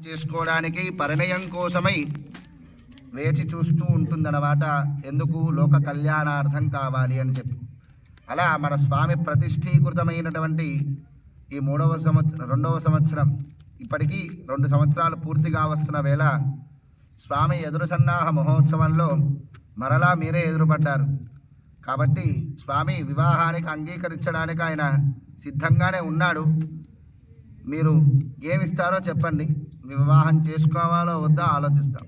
చేసుకోవడానికి పరిణయం కోసమై వేచి చూస్తూ ఉంటుందన్నమాట. ఎందుకు? లోక కళ్యాణార్థం కావాలి అని చెప్పి. అలా మన స్వామి ప్రతిష్ఠీకృతమైనటువంటి ఈ 2వ సంవత్సరం ఇప్పటికీ 2 సంవత్సరాలు పూర్తిగా వస్తున్న వేళ స్వామి ఎదురు సన్నాహ మహోత్సవంలో మరలా మీరే ఎదురుపడ్డారు. కాబట్టి స్వామి వివాహానికి అంగీకరించడానికి ఆయన సిద్ధంగానే ఉన్నాడు. మీరు ఏమిస్తారో చెప్పండి. వివాహం చేసుకోవాలో వద్దా ఆలోచిస్తాం.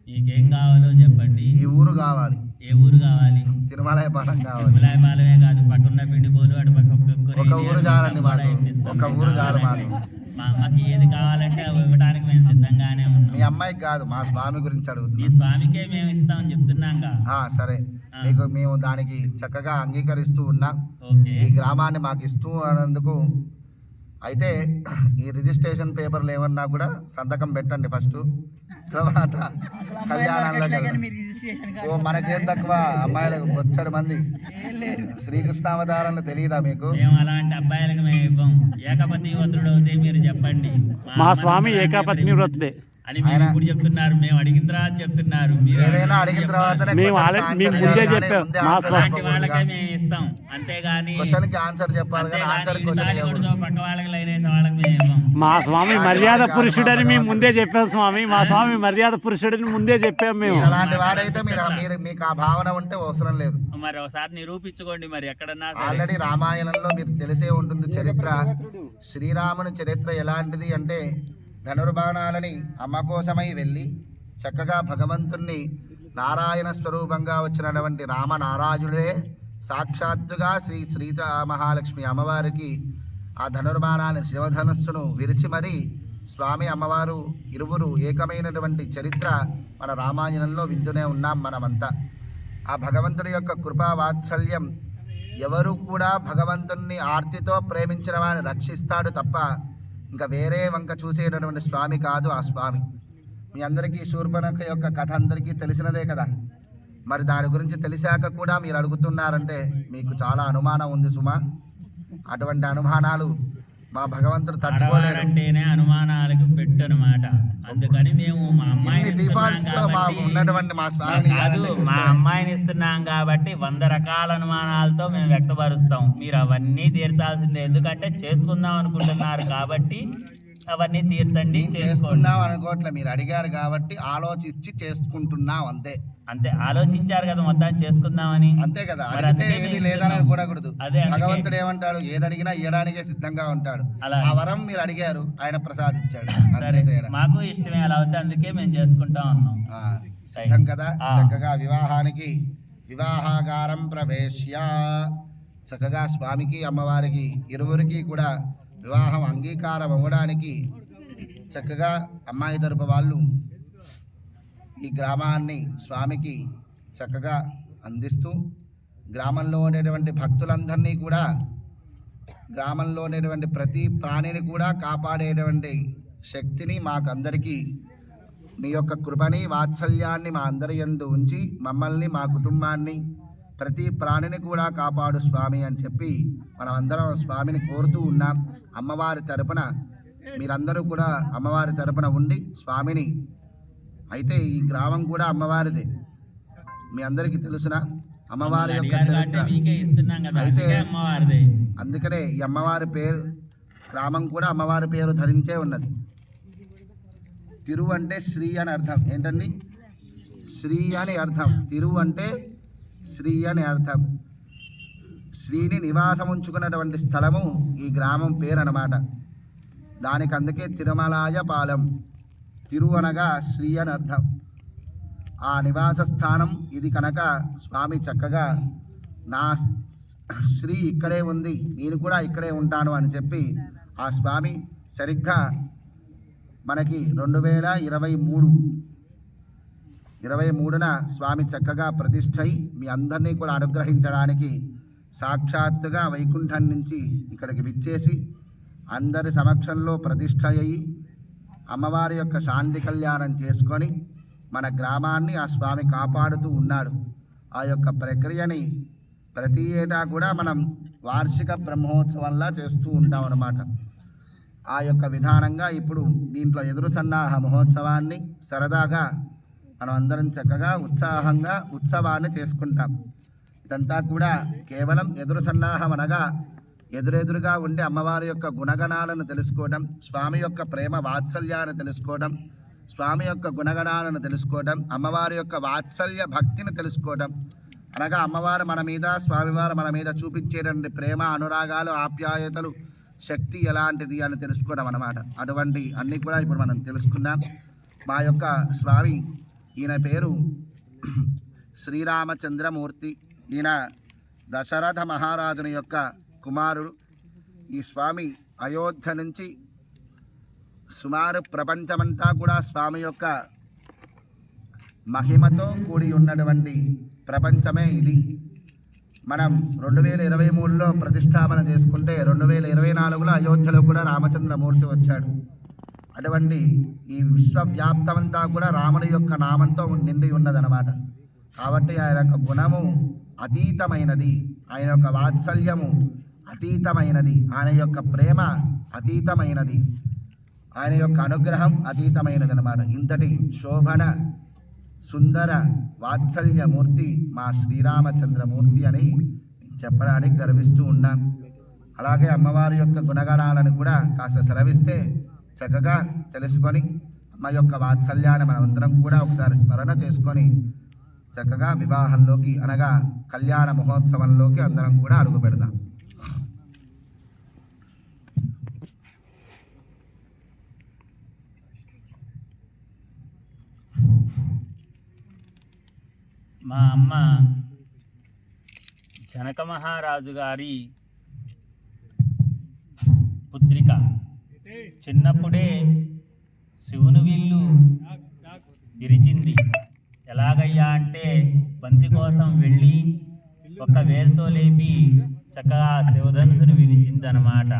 మీకేం కావాలో చెప్పండి. ఈ ఊరు కావాలి. ఏ ఊరు కావాలి? తిరుమలాయపాలెం కావాలి. తిరుమలాయపాలెమే కాదు, పక్కన పిండిపోలు అటు పక్క ఒక ఊరు చాలండి మాకు. ఒక ఊరు చాలు మాకు. మా అమ్మకి ఏది కావాలంటే అవి ఇవ్వడానికి మేము సిద్ధంగానే ఉన్నాం. మీ అమ్మాయికి కాదు, మా స్వామి గురించి అడుగుతున్నాం. మీ స్వామికే మేము ఇస్తామని చెప్తున్నాంగా. సరే, మీకు మేము దానికి చక్కగా అంగీకరిస్తూ ఉన్నాం. ఈ గ్రామాన్ని మాకు ఇస్తూ అన్నందుకు. అయితే ఈ రిజిస్ట్రేషన్ పేపర్లు ఏమన్నా కూడా సంతకం పెట్టండి ఫస్ట్, తర్వాత కళ్యాణంలో. ఓ మనకేం తక్కువ, అమ్మాయిలకు వచ్చాడు మంది. శ్రీకృష్ణావతారంలో తెలియదా మీకు? మేము అలాంటి అబ్బాయిలకు మేము ఇవ్వం. ఏకపత్ని వ్రతుడు అవుతే మీరు చెప్పండి. మా స్వామి ఏకపత్ని వ్రతుడే అని మీరు ఇప్పుడు చెప్తున్నారు. మేము అడిగిన తర్వాత చెప్తున్నారు. ఏదైనా అడిగిన తర్వాత ముందే చెప్పాం. మా అలాంటి వాళ్ళకే మేము ఇస్తాం, అంతేగాని ఆన్సర్ చెప్పాలి. పక్క వాళ్ళకి లైన్ వేసే వాళ్ళకి మేము ఇవ్వం. మా స్వామి మర్యాద పురుషుడని మేము ముందే చెప్పాం. స్వామి మా స్వామి మర్యాద పురుషుడని ముందే చెప్పాం మేము. అలాంటి వాడైతే మీరు మీకు ఆ భావన ఉంటే అవసరం లేదు. మరి ఒకసారి నిరూపించుకోండి. మరి ఎక్కడన్నా ఆల్రెడీ రామాయణంలో మీకు తెలిసే ఉంటుంది చరిత్ర. శ్రీరాముని చరిత్ర ఎలాంటిది అంటే, ధనుర్బాణాలని అమ్మ కోసమై వెళ్ళి చక్కగా భగవంతుణ్ణి నారాయణ స్వరూపంగా వచ్చినటువంటి రామనారాయణుడే సాక్షాత్తుగా శ్రీ సీతా మహాలక్ష్మి అమ్మవారికి ఆ ధనుర్బాణాన్ని శివధనుస్సును విరిచి మరీ స్వామి అమ్మవారు ఇరువురు ఏకమైనటువంటి చరిత్ర మన రామాయణంలో వింటూనే ఉన్నాం మనమంతా. ఆ భగవంతుడి యొక్క కృపా వాత్సల్యం, ఎవరు కూడా భగవంతుణ్ణి ఆర్తితో ప్రేమించిన వారిని రక్షిస్తాడు తప్ప ఇంకా వేరే వంక చూసేటటువంటి స్వామి కాదు ఆ స్వామి. మీ అందరికీ శూర్పణఖ యొక్క కథ అందరికీ తెలిసినదే కదా. మరి దాని గురించి తెలిసాక కూడా మీరు అడుగుతున్నారంటే మీకు చాలా అనుమానం ఉంది సుమా. అటువంటి అనుమానాలు మా భగవంతుడు తట్టుకోలేరంటేనే అనుమానాలకు పెట్టనమాట. అందుకని మేము మా అమ్మాయిని ఇస్తున్నాం కాబట్టి 100 రకాల అనుమానాలతో మేము వ్యక్తపరుస్తాం. మీరు అవన్నీ తీర్చాల్సిందే. ఎందుకంటే చేసుకుందాం అనుకుంటున్నారు కాబట్టి అవన్నీ తీర్చండి. చేసుకుందాం అనుకోవట్లే, మీరు అడిగారు కాబట్టి ఆలోచించి చేసుకుంటున్నాం అంతే. అంతే, ఆలోచించారు కదా మొత్తాన్ని చేసుకుందామని. అంతే కదా, అడిగితే ఏది లేదని అనుకోకూడదు. భగవంతుడు ఏమంటాడు? ఏది అడిగినా ఇవ్వడానికే సిద్ధంగా ఉంటాడు. ఆ వరం మీరు అడిగారు, ఆయన ప్రసాదించాడు. మాకు ఇష్టమే అలా అవుతే, అందుకే మేము చేసుకుంటా ఉన్నాం. సిద్ధం కదా. చక్కగా వివాహానికి వివాహాగారం ప్రవేశ్య చక్కగా స్వామికి అమ్మవారికి ఇరువురికి కూడా వివాహం అంగీకారం అవ్వడానికి చక్కగా అమ్మాయి తరపు వాళ్ళు ఈ గ్రామాన్ని స్వామికి చక్కగా అందిస్తూ, గ్రామంలో ఉండేటువంటి భక్తులందరినీ కూడా, గ్రామంలో ఉండేటువంటి ప్రతి ప్రాణిని కూడా కాపాడేటువంటి శక్తిని మాకందరికీ, మీ యొక్క కృపని వాత్సల్యాన్ని మా అందరి యందు ఉంచి మమ్మల్ని, మా కుటుంబాన్ని, ప్రతి ప్రాణిని కూడా కాపాడు స్వామి అని చెప్పి మనమందరం స్వామిని కోరుతూ ఉన్నాం. అమ్మవారి తరపున మీరందరూ కూడా అమ్మవారి తరపున ఉండి స్వామిని. అయితే ఈ గ్రామం కూడా అమ్మవారిదే, మీ అందరికీ తెలుసునా అమ్మవారి యొక్క చరిత్ర. అయితే అందుకనే ఈ అమ్మవారి పేరు, గ్రామం కూడా అమ్మవారి పేరు ధరించే ఉన్నది. తిరు అంటే శ్రీ అని అర్థం. ఏంటండి? శ్రీ అని అర్థం. తిరు అంటే శ్రీ అని అర్థం. శ్రీని నివాసం ఉంచుకున్నటువంటి స్థలము ఈ గ్రామం పేరు అన్నమాట. దానికి అందుకే తిరుమలాయ పాలెం. తిరు అనగా శ్రీ అని అర్థం. ఆ నివాస స్థానం ఇది కనుక స్వామి చక్కగా నా శ్రీ ఇక్కడే ఉంది, నేను కూడా ఇక్కడే ఉంటాను అని చెప్పి ఆ స్వామి సరిగ్గా మనకి 2023న స్వామి చక్కగా ప్రతిష్ఠై మీ అందరినీ కూడా అనుగ్రహించడానికి సాక్షాత్తుగా వైకుంఠం నుంచి ఇక్కడికి విచ్చేసి అందరి సమక్షంలో ప్రతిష్ఠ అయ్యి అమ్మవారి యొక్క శాంతి కళ్యాణం చేసుకొని మన గ్రామాన్ని ఆ స్వామి కాపాడుతూ ఉన్నాడు. ఆ యొక్క ప్రక్రియని ప్రతి ఏటా కూడా మనం వార్షిక బ్రహ్మోత్సవంలా చేస్తూ ఉంటాం అన్నమాట. ఆ యొక్క విధానంగా ఇప్పుడు దీంట్లో ఎదురు సన్నాహ మహోత్సవాన్ని సరదాగా మనం అందరం చక్కగా ఉత్సాహంగా ఉత్సవాన్ని చేసుకుంటాం. ఇదంతా కూడా కేవలం ఎదురు సన్నాహం అనగా ఎదురెదురుగా ఉండి అమ్మవారి యొక్క గుణగణాలను తెలుసుకోవడం, స్వామి యొక్క ప్రేమ వాత్సల్యాన్ని తెలుసుకోవడం, స్వామి యొక్క గుణగణాలను తెలుసుకోవడం, అమ్మవారి యొక్క వాత్సల్య భక్తిని తెలుసుకోవడం అనగా అమ్మవారు మన మీద, స్వామివారు మన మీద చూపించేటువంటి ప్రేమ, అనురాగాలు, ఆప్యాయతలు, శక్తి ఎలాంటిది అని తెలుసుకోవడం అన్నమాట. అటువంటి అన్నీ కూడా ఇప్పుడు మనం తెలుసుకున్నాం. మా యొక్క స్వామి, ఈయన పేరు శ్రీరామచంద్రమూర్తి. ఈయన దశరథ మహారాజుని యొక్క కుమారుడు. ఈ స్వామి అయోధ్య నుంచి సుమారు ప్రపంచమంతా కూడా స్వామి యొక్క మహిమతో కూడి ఉన్నటువంటి ప్రపంచమే ఇది. మనం 2023లో ప్రతిష్టాపన చేసుకుంటే 2024లో అయోధ్యలో కూడా రామచంద్రమూర్తి వచ్చాడు. అటువంటి ఈ విశ్వవ్యాప్తమంతా కూడా రాముని యొక్క నామంతో నిండి ఉన్నదన్నమాట. కాబట్టి ఆయన యొక్క గుణము అతీతమైనది, ఆయన యొక్క వాత్సల్యము అతీతమైనది, ఆయన యొక్క ప్రేమ అతీతమైనది, ఆయన యొక్క అనుగ్రహం అతీతమైనది అన్నమాట. ఇంతటి శోభన సుందర వాత్సల్యమూర్తి మా శ్రీరామచంద్రమూర్తి అని చెప్పడానికి గర్విస్తూ ఉన్నాం. అలాగే అమ్మవారి యొక్క గుణగణాలను కూడా కాస్త సెలవిస్తే చక్కగా తెలుసుకొని అమ్మ యొక్క వాత్సల్యాన్ని మనమందరం కూడా ఒకసారి స్మరణ చేసుకొని చక్కగా వివాహంలోకి అనగా కళ్యాణ మహోత్సవంలోకి అందరం కూడా అడుగు పెడదాం. మా అమ్మ జనక మహారాజు గారి పుత్రిక. చిన్నప్పుడే శివుని విల్లు విరిచింది. ఎలాగయ్యా అంటే బంతి కోసం వెళ్ళి ఒక వేలుతో లేపి చక్కగా శివధనుసుని విరిచింది అన్నమాట.